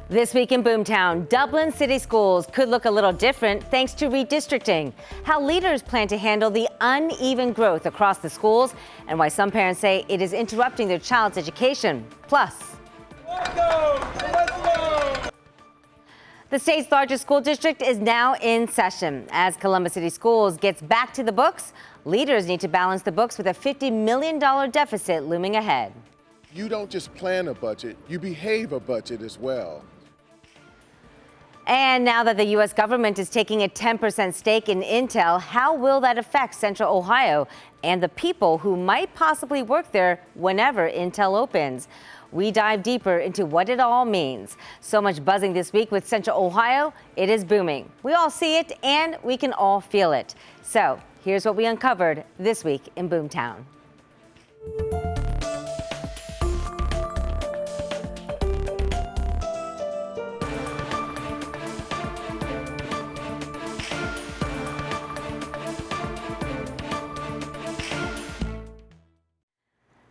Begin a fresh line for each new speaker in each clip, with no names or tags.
This week in Boomtown, Dublin city schools could look a little different thanks to redistricting, how leaders plan to handle the uneven growth across the schools, and why some parents say it is interrupting their child's education. Plus, the state's largest school district is now in session. As Columbus City Schools gets back to the books, leaders need to balance the books with a $50 million deficit looming ahead.
You don't just plan a budget, you behave a budget as well.
And now that the U.S. government is taking a 10% stake in Intel, how will that affect Central Ohio and the people who might possibly work there whenever Intel opens? We dive deeper into what it all means. So much buzzing this week with Central Ohio, it is booming. We all see it and we can all feel it. So here's what we uncovered this week in Boomtown.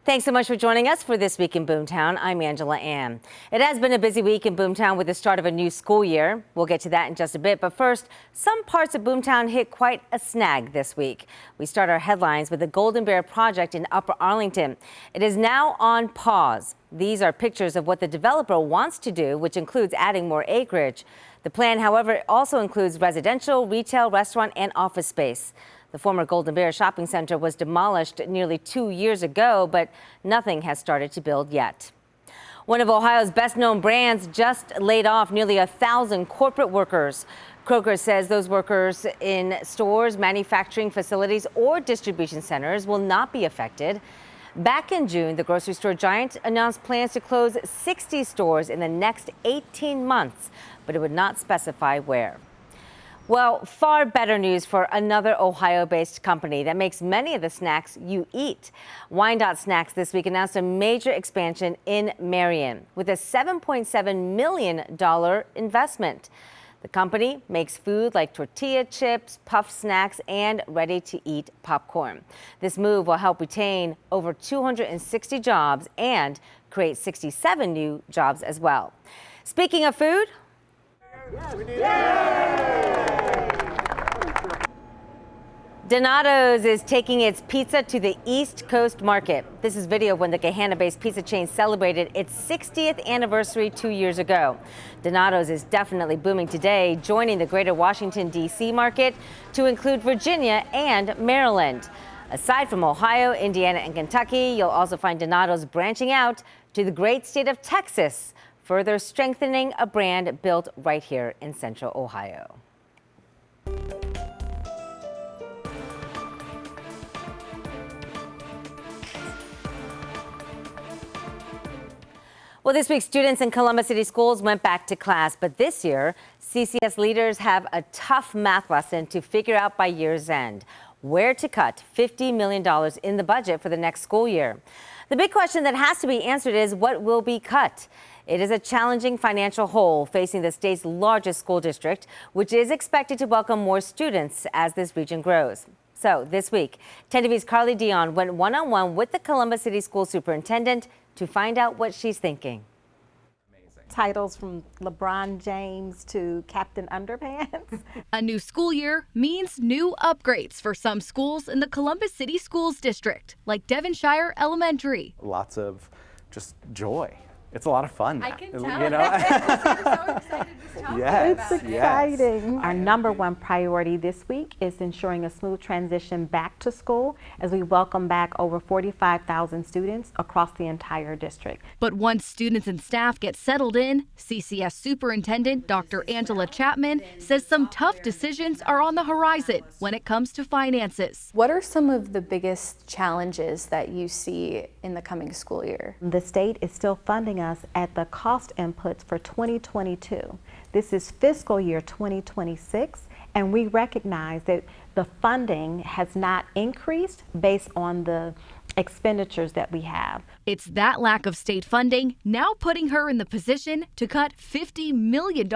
Thanks so much for joining us for This Week in Boomtown. I'm Angela Ann. It has been a busy week in Boomtown with the start of a new school year. We'll get to that in just a bit. But first, some parts of Boomtown hit quite a snag this week. We start our headlines with the Golden Bear project in Upper Arlington. It is now on pause. These are pictures of what the developer wants to do, which includes adding more acreage. The plan, however, also includes residential, retail, restaurant, and office space. The former Golden Bear shopping center was demolished nearly 2 years ago, but nothing has started to build yet. One of Ohio's best-known brands just laid off nearly 1,000 corporate workers. Kroger says those workers in stores, manufacturing facilities, or distribution centers will not be affected. Back in June, the grocery store giant announced plans to close 60 stores in the next 18 months, but it would not specify where. Well, far better news for another Ohio-based company that makes many of the snacks you eat. Wyandotte Snacks this week announced a major expansion in Marion with a $7.7 million investment. The company makes food like tortilla chips, puffed snacks, and ready-to-eat popcorn. This move will help retain over 260 jobs and create 67 new jobs as well. Speaking of food, Donato's is taking its pizza to the East Coast market. This is video of when the Gahanna-based pizza chain celebrated its 60th anniversary 2 years ago. Donato's is definitely booming today, joining the greater Washington, D.C. market to include Virginia and Maryland. Aside from Ohio, Indiana, and Kentucky, you'll also find Donato's branching out to the great state of Texas, further strengthening a brand built right here in Central Ohio. Well, this week, students in Columbus City Schools went back to class, but this year, CCS leaders have a tough math lesson to figure out by year's end: where to cut $50 million in the budget for the next school year. The big question that has to be answered is what will be cut? It is a challenging financial hole facing the state's largest school district, which is expected to welcome more students as this region grows. So this week, 10 TV's Carly Dion went one-on-one with the Columbus City School Superintendent to find out what she's thinking.
Titles from LeBron James to Captain Underpants.
A new school year means new upgrades for some schools in the Columbus City Schools District, like Devonshire Elementary.
Lots of just joy. It's a lot of fun.
I can tell.
You know?
You're so excited to talk
Yes,
It's exciting. Our number one priority this week is ensuring a smooth transition back to school as we welcome back over 45,000 students across the entire district.
But once students and staff get settled in, CCS Superintendent Dr. Angela Chapman says some tough decisions are on the horizon when it comes to finances.
What are some of the biggest challenges that you see in the coming school year?
The state is still funding us at the cost inputs for 2022. This is fiscal year 2026, and we recognize that the funding has not increased based on the expenditures that we have.
It's that lack of state funding now putting her in the position to cut $50 million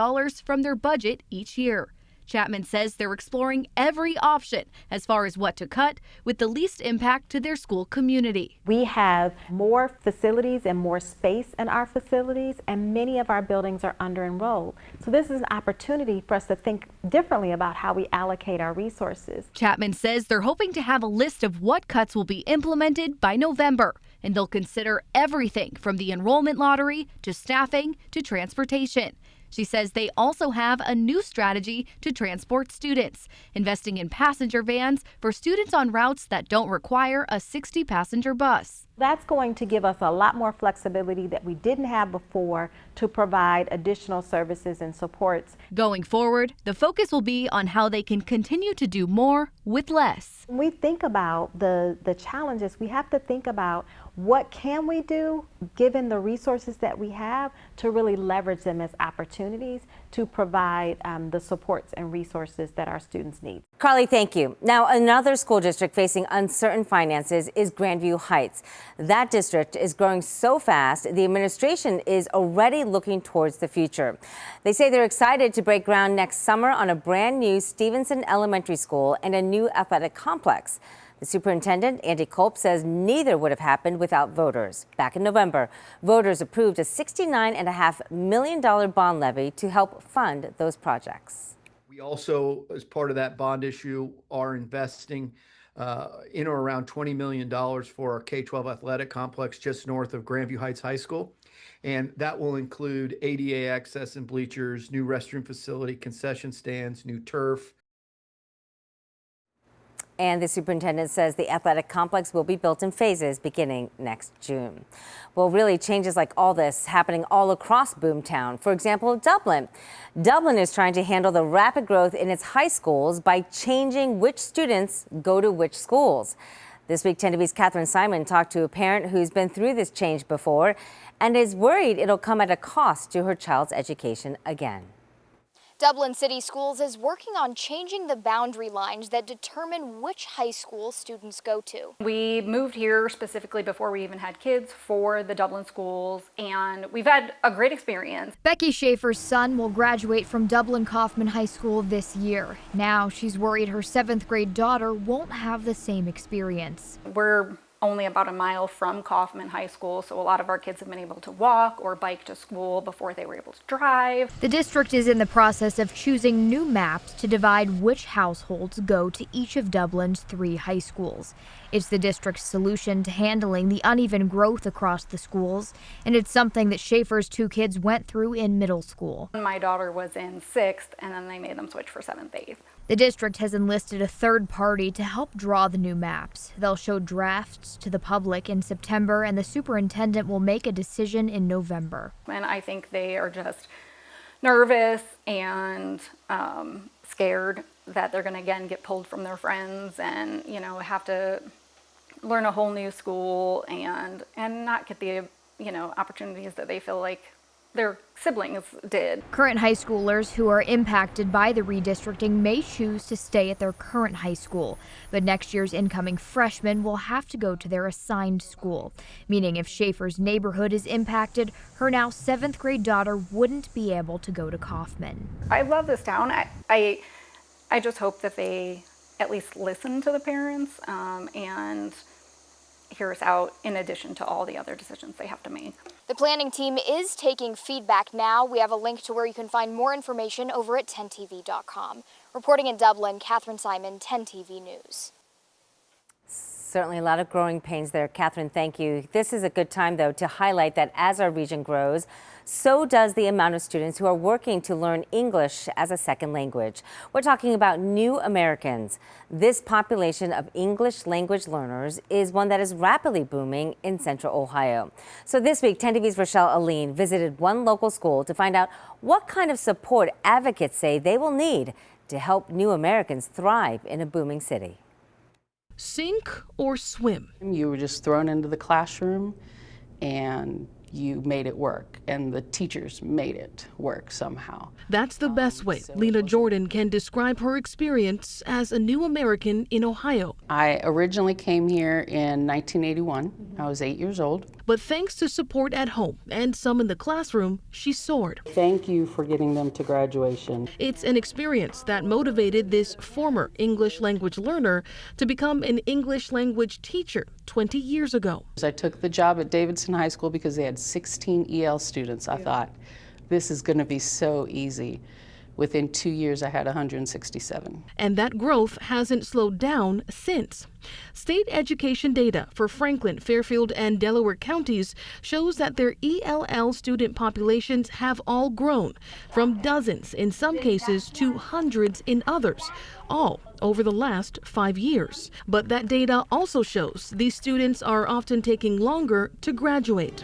from their budget each year. Chapman says they're exploring every option as far as what to cut with the least impact to their school community.
We have more facilities and more space in our facilities, and many of our buildings are under-enrolled. So this is an opportunity for us to think differently about how we allocate our resources.
Chapman says they're hoping to have a list of what cuts will be implemented by November, and they'll consider everything from the enrollment lottery to staffing to transportation. She says they also have a new strategy to transport students, investing in passenger vans for students on routes that don't require a 60-passenger bus.
That's going to give us a lot more flexibility that we didn't have before to provide additional services and supports.
Going forward, the focus will be on how they can continue to do more with less.
When we think about the challenges, we have to think about what can we do given the resources that we have to really leverage them as opportunities to provide the supports and resources that our students need.
Carly, thank you. Now, another school district facing uncertain finances is Grandview Heights. That district is growing so fast, the administration is already looking towards the future. They say they're excited to break ground next summer on a brand new Stevenson Elementary School and a new athletic complex. The superintendent, Andy Culp, says neither would have happened without voters. Back in November, voters approved a $69.5 million bond levy to help fund those projects.
We also, as part of that bond issue, are investing in or around $20 million for our K-12 athletic complex just north of Grandview Heights High School. And that will include ADA access and bleachers, new restroom facility, concession stands, new turf.
And the superintendent says the athletic complex will be built in phases beginning next June. Well, really, changes like all this happening all across Boomtown. For example, Dublin. Dublin is trying to handle the rapid growth in its high schools by changing which students go to which schools. This week, 10 TV's Catherine Simon talked to a parent who's been through this change before and is worried it'll come at a cost to her child's education again.
Dublin City Schools is working on changing the boundary lines that determine which high school students go to.
We moved here specifically before we even had kids for the Dublin schools, and we've had a great experience.
Becky Schaefer's son will graduate from Dublin Kaufman High School this year. Now she's worried her 7th grade daughter won't have the same experience.
We're only about a mile from Kaufman High School, so a lot of our kids have been able to walk or bike to school before they were able to drive.
The district is in the process of choosing new maps to divide which households go to each of Dublin's 3 high schools. It's the district's solution to handling the uneven growth across the schools, and it's something that Schaefer's 2 kids went through in middle school.
My daughter was in 6th, and then they made them switch for 7th, 8th.
The district has enlisted a third party to help draw the new maps. They'll show drafts to the public in September, and the superintendent will make a decision in November.
And I think they are just nervous and scared that they're going to again get pulled from their friends and, you know, have to learn a whole new school and not get the, you know, opportunities that they feel like their siblings did.
Current high schoolers who are impacted by the redistricting may choose to stay at their current high school, but next year's incoming freshmen will have to go to their assigned school, meaning if Schaefer's neighborhood is impacted, her now 7th grade daughter wouldn't be able to go to Kaufman.
I love this town. I just hope that they at least listen to the parents and hear us out in addition to all the other decisions they have to make.
The planning team is taking feedback now. We have a link to where you can find more information over at 10tv.com. Reporting in Dublin, Catherine Simon, 10TV News.
Certainly a lot of growing pains there. Catherine, thank you. This is a good time, though, to highlight that as our region grows, so does the amount of students who are working to learn English as a second language. We're talking about new Americans. This population of English language learners is one that is rapidly booming in Central Ohio. So this week, 10 TV's Rochelle Aline visited one local school to find out what kind of support advocates say they will need to help new Americans thrive in a booming city.
Sink or swim?
You were just thrown into the classroom and you made it work, and the teachers made it work somehow.
That's the best way Lena Jordan can describe her experience as a new American in Ohio.
I originally came here in 1981. I was 8 years old.
But thanks to support at home and some in the classroom, she soared.
Thank you for getting them to graduation.
It's an experience that motivated this former English language learner to become an English language teacher 20 years ago.
I took the job at Davidson High School because they had 16 EL students. I thought, this is going to be so easy. Within 2 years, I had 167.
And that growth hasn't slowed down since. State education data for Franklin, Fairfield, and Delaware counties shows that their ELL student populations have all grown, from dozens in some cases to hundreds in others, all over the last 5 years. But that data also shows these students are often taking longer to graduate.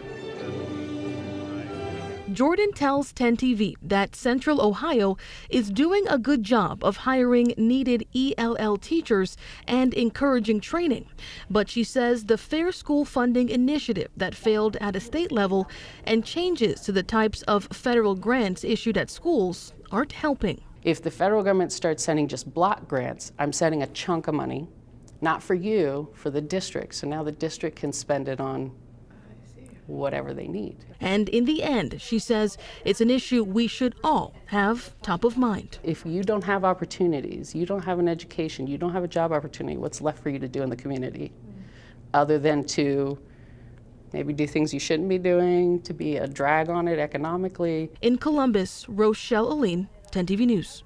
Jordan tells 10 TV that Central Ohio is doing a good job of hiring needed ELL teachers and encouraging training. But she says the Fair School Funding Initiative that failed at a state level and changes to the types of federal grants issued at schools aren't helping.
If the federal government starts sending just block grants, I'm sending a chunk of money, not for you, for the district. So now the district can spend it on whatever they need.
And in the end, she says it's an issue we should all have top of mind.
If you don't have opportunities, you don't have an education, you don't have a job opportunity, what's left for you to do in the community? Other than to maybe do things you shouldn't be doing, to be a drag on it economically.
In Columbus, Rochelle Aline, 10 TV News.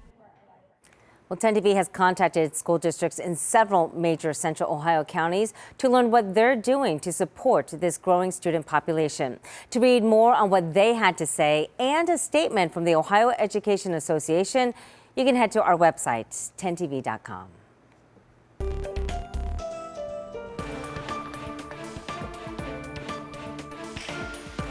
Well, 10 TV has contacted school districts in several major Central Ohio counties to learn what they're doing to support this growing student population. To read more on what they had to say and a statement from the Ohio Education Association, you can head to our website, 10tv.com.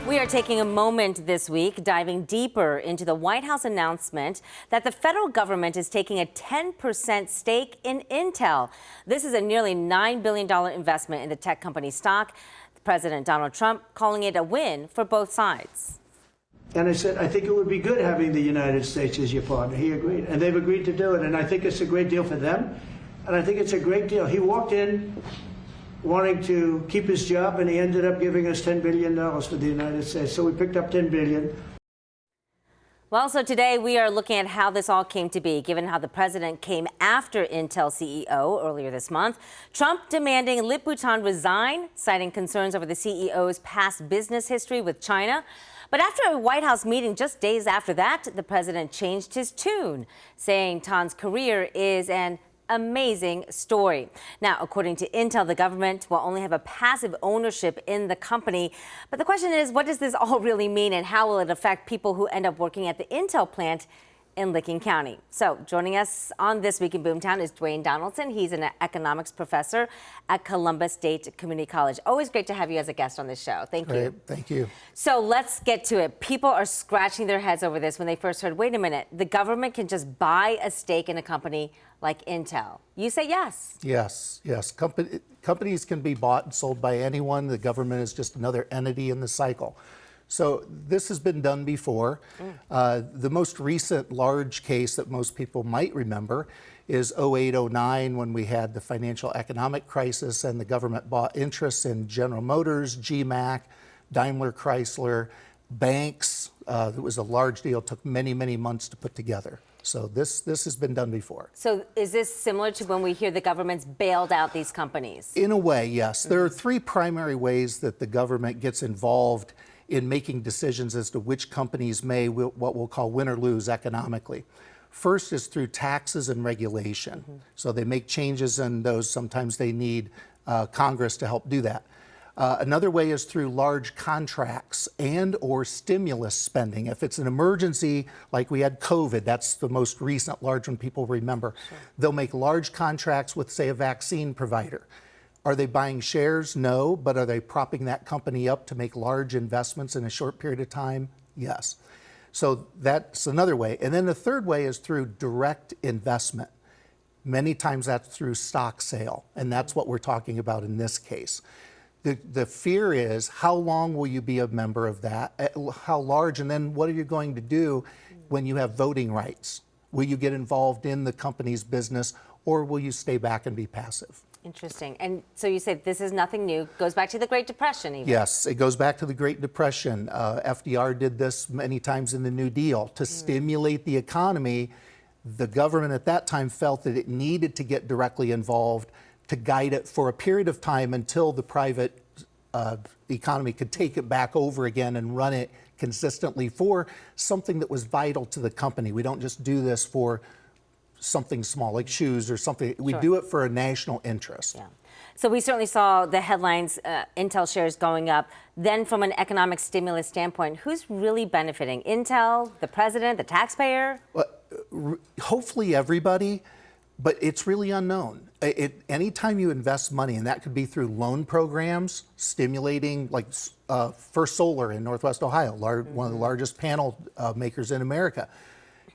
We are taking a moment this week, diving deeper into the White House announcement that the federal government is taking a 10% stake in Intel. This is a nearly $9 billion investment in the tech company stock. President Donald Trump calling it a win for both sides.
And I said, I think it would be good having the United States as your partner. He agreed, and they've agreed to do it. And I think it's a great deal for them. And I think it's a great deal. He walked in wanting to keep his job, and he ended up giving us $10 billion for the United States. So we picked up $10 billion.
Well, so today we are looking at how this all came to be, given how the president came after Intel CEO earlier this month. Trump demanding Lip Bhutan resign, citing concerns over the CEO's past business history with China. But after a White House meeting just days after that, the president changed his tune, saying Tan's career is an amazing story. Now, according to Intel, the government will only have a passive ownership in the company. But the question is, what does this all really mean, and how will it affect people who end up working at the Intel plant in Licking County? So joining us on This Week in Boomtown is Dwayne Donaldson. He's an economics professor at Columbus State Community College. Always great to have you as a guest on this show. Thank you.
Thank you.
So let's get to it. People are scratching their heads over this when they first heard, wait a minute, the government can just buy a stake in a company like Intel. You say yes.
Yes. Companies can be bought and sold by anyone. The government is just another entity in the cycle. So this has been done before. The most recent large case that most people might remember is 08-09, when we had the financial economic crisis and the government bought interests in General Motors, GMAC, Daimler Chrysler, banks. It was a large deal, took many, many months to put together. So this has been done before.
So is this similar to when we hear the government's bailed out these companies?
In a way, yes. There are three primary ways that the government gets involved in making decisions as to which companies may what we'll call win or lose economically. First is through taxes and regulation. So they make changes, and those sometimes they need Congress to help do that. Another way is through large contracts and or stimulus spending. If it's an emergency, like we had COVID, that's the most recent large one people remember. Sure. They'll make large contracts with, say, a vaccine provider. Are they buying shares? No. But are they propping that company up to make large investments in a short period of time? Yes. So that's another way. And then the third way is through direct investment. Many times that's through stock sale, and that's what we're talking about in this case. The fear is, how long will you be a member of that? How large? And then what are you going to do when you have voting rights? Will you get involved in the company's business, or will you stay back and be passive?
Interesting. And so you said this is nothing new. Goes back to the Great Depression even.
Yes, it goes back to the Great Depression. FDR did this many times in the New Deal to stimulate the economy. The government at that time felt that it needed to get directly involved to guide it for a period of time until the private economy could take it back over again and run it consistently for something that was vital to the company. We don't just do this for something small like shoes or something. We do it for a national interest.
Yeah. So we certainly saw the headlines, Intel shares going up. Then from an economic stimulus standpoint, who's really benefiting? Intel, the president, the taxpayer?
Well, hopefully everybody, but it's really unknown. Anytime you invest money, and that could be through loan programs, stimulating like First Solar in Northwest Ohio, one of the largest panel makers in America.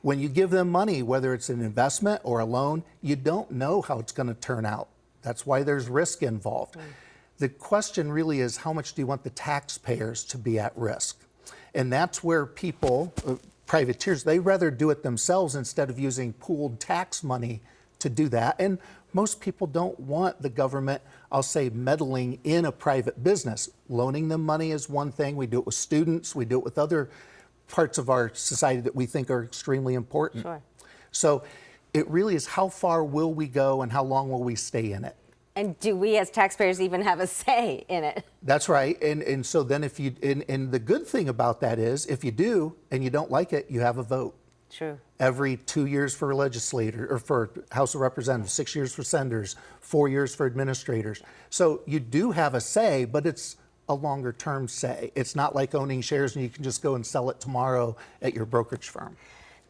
When you give them money, whether it's an investment or a loan, you don't know how it's going to turn out. That's why there's risk involved. The question really is, how much do you want the taxpayers to be at risk? And that's where people, privateers, they rather do it themselves instead of using pooled tax money to do that. And most people don't want the government, I'll say, meddling in a private business. Loaning them money is one thing. We do it with students. We do it with other parts of our society that we think are extremely important.
Sure.
So it really is, how far will we go and how long will we stay in it?
And do we as taxpayers even have a say in it?
That's right. And so then if you, and the good thing about that is, if you do and you don't like it, you have a vote.
True.
Every 2 years for a legislator, or for House of Representatives, 6 years for senators, 4 years for administrators. So you do have a say, but it's a longer term say. It's not like owning shares and you can just go and sell it tomorrow at your brokerage firm.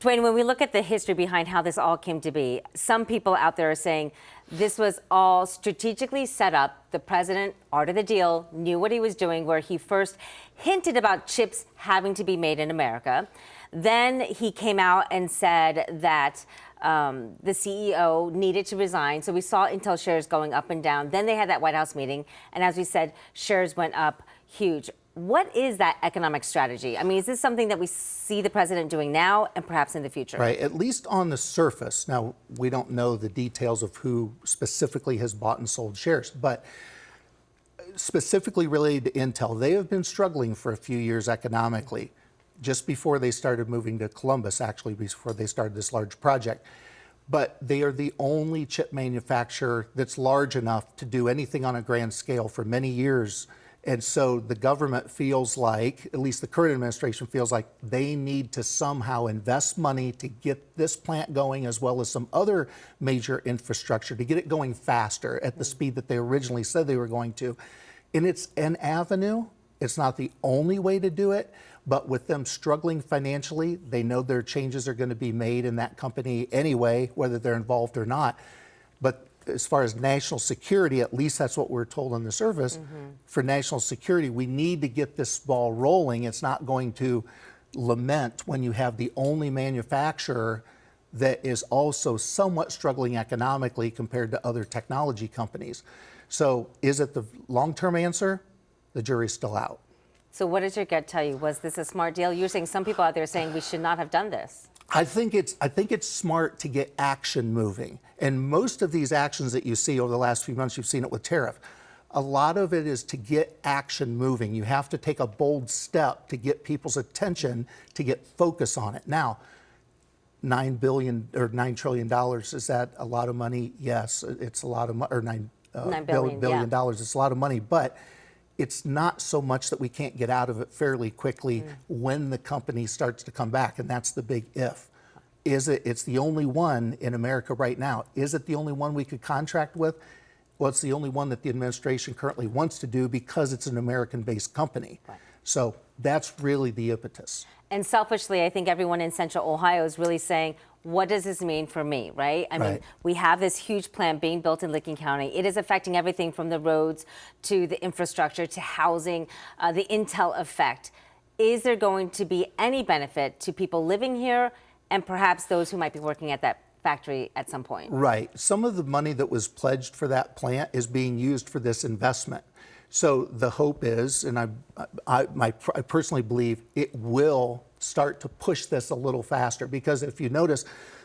Dwayne, when we look at the history behind how this all came to be, some people out there are saying this was all strategically set up. The president, art of the deal, knew what he was doing, where he first hinted about chips having to be made in America. Then he came out and said that the CEO needed to resign. So we saw Intel shares going up and down. Then they had that White House meeting. And as we said, shares went up huge. What is that economic strategy? I mean, is this something that we see the president doing now and perhaps in the future?
Right, at least on the surface. Now, we don't know the details of who specifically has bought and sold shares, but specifically related to Intel, they have been struggling for a few years economically. Just before they started moving to Columbus, actually, before they started this large project. But they are the only chip manufacturer that's large enough to do anything on a grand scale for many years. And so the government feels like, at least the current administration feels like, they need to somehow invest money to get this plant going, as well as some other major infrastructure, to get it going faster at the speed that they originally said they were going to. And it's an avenue. It's not the only way to do it. But with them struggling financially, they know their changes are going to be made in that company anyway, whether they're involved or not. But as far as national security, at least that's what we're told on the surface, for national security, we need to get this ball rolling. It's not going to lament when you have the only manufacturer that is also somewhat struggling economically compared to other technology companies. So is it the long-term answer? The jury's still out.
So what does your gut tell you? Was this a smart deal? You're saying some people out there are saying we should not have done this.
I think it's smart to get action moving. And most of these actions that you see over the last few months, you've seen it with tariff. A lot of it is to get action moving. You have to take a bold step to get people's attention, to get focus on it. Now, $9 billion or $9 trillion, is that a lot of money? Yes, it's a lot of money, or $9 billion. It's a lot of money, but it's not so much that we can't get out of it fairly quickly when the company starts to come back, and that's the big if. It's the only one in America right now. Is it the only one we could contract with? Well, it's the only one that the administration currently wants to do because it's an American-based company. Right. So that's really the impetus.
And selfishly, I think everyone in Central Ohio is really saying, what does this mean for me, right? I mean, we have this huge plant being built in Licking County. It is affecting everything from the roads to the infrastructure to housing, the Intel effect. Is there going to be any benefit to people living here and perhaps those who might be working at that factory at some point?
Right. Some of the money that was pledged for that plant is being used for this investment. So the hope is, and I personally believe it will start to push this a little faster, because if you notice,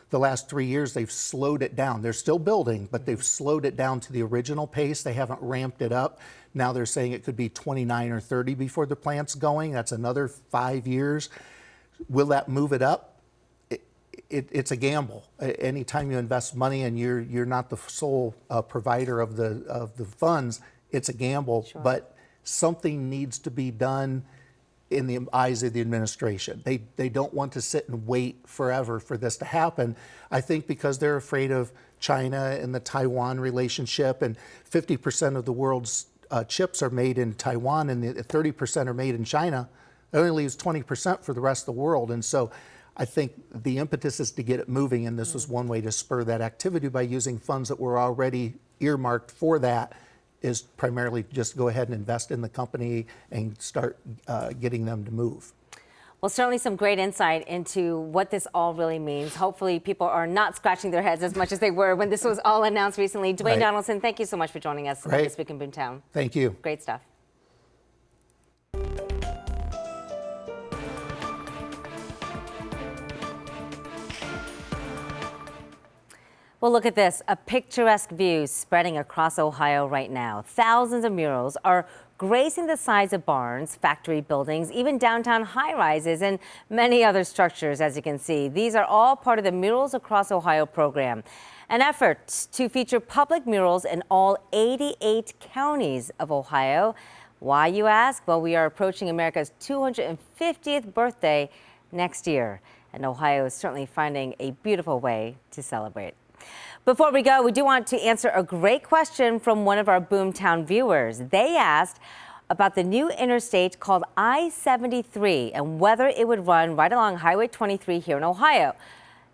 the last 3 years, they've slowed it down. They're still building, but they've slowed it down to the original pace. They haven't ramped it up. Now they're saying it could be 29 or 30 before the plant's going. That's another 5 years. Will that move it up? It's a gamble. Anytime you invest money and you're not the sole provider of the funds, it's a gamble. Sure. But something needs to be done in the eyes of the administration. They don't want to sit and wait forever for this to happen. I think because they're afraid of China and the Taiwan relationship, and 50% of the world's chips are made in Taiwan and 30% are made in China. It only leaves 20% for the rest of the world. And so I think the impetus is to get it moving, and this was one way to spur that activity by using funds that were already earmarked for that, is primarily just go ahead and invest in the company and start getting them to move.
Well, certainly some great insight into what this all really means. Hopefully people are not scratching their heads as much as they were when this was all announced recently. Dwayne
Right.
Donaldson, thank you so much for joining us on This Week in Boomtown.
Thank you.
Great stuff. Well, look at this, a picturesque view spreading across Ohio right now. Thousands of murals are gracing the sides of barns, factory buildings, even downtown high-rises and many other structures, as you can see. These are all part of the Murals Across Ohio program, an effort to feature public murals in all 88 counties of Ohio. Why, you ask? Well, we are approaching America's 250th birthday next year, and Ohio is certainly finding a beautiful way to celebrate. Before we go, we do want to answer a great question from one of our Boomtown viewers. They asked about the new interstate called I-73 and whether it would run right along Highway 23 here in Ohio.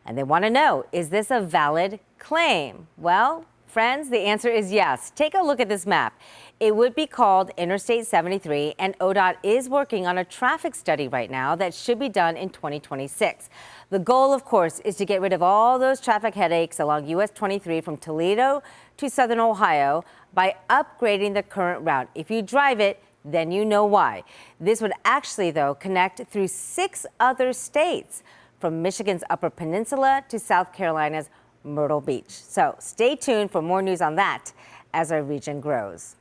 And they want to know, is this a valid claim? Well, friends, the answer is yes. Take a look at this map. It would be called Interstate 73, and ODOT is working on a traffic study right now that should be done in 2026. The goal, of course, is to get rid of all those traffic headaches along US 23 from Toledo to southern Ohio by upgrading the current route. If you drive it, then you know why. This would actually, though, connect through 6 other states, from Michigan's Upper Peninsula to South Carolina's Myrtle Beach. So stay tuned for more news on that as our region grows.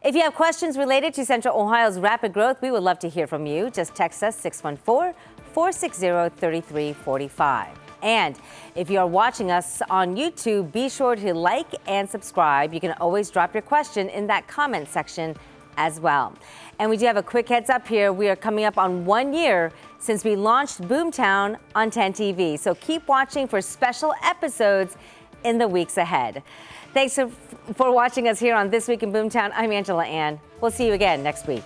If you have questions related to Central Ohio's rapid growth, we would love to hear from you. Just text us 614-460-3345. And if you are watching us on YouTube, be sure to like and subscribe. You can always drop your question in that comment section as well. And we do have a quick heads up here. We are coming up on 1 year since we launched Boomtown on 10 TV. So keep watching for special episodes in the weeks ahead. Thanks for watching us here on This Week in Boomtown. I'm Angela Ann. We'll see you again next week.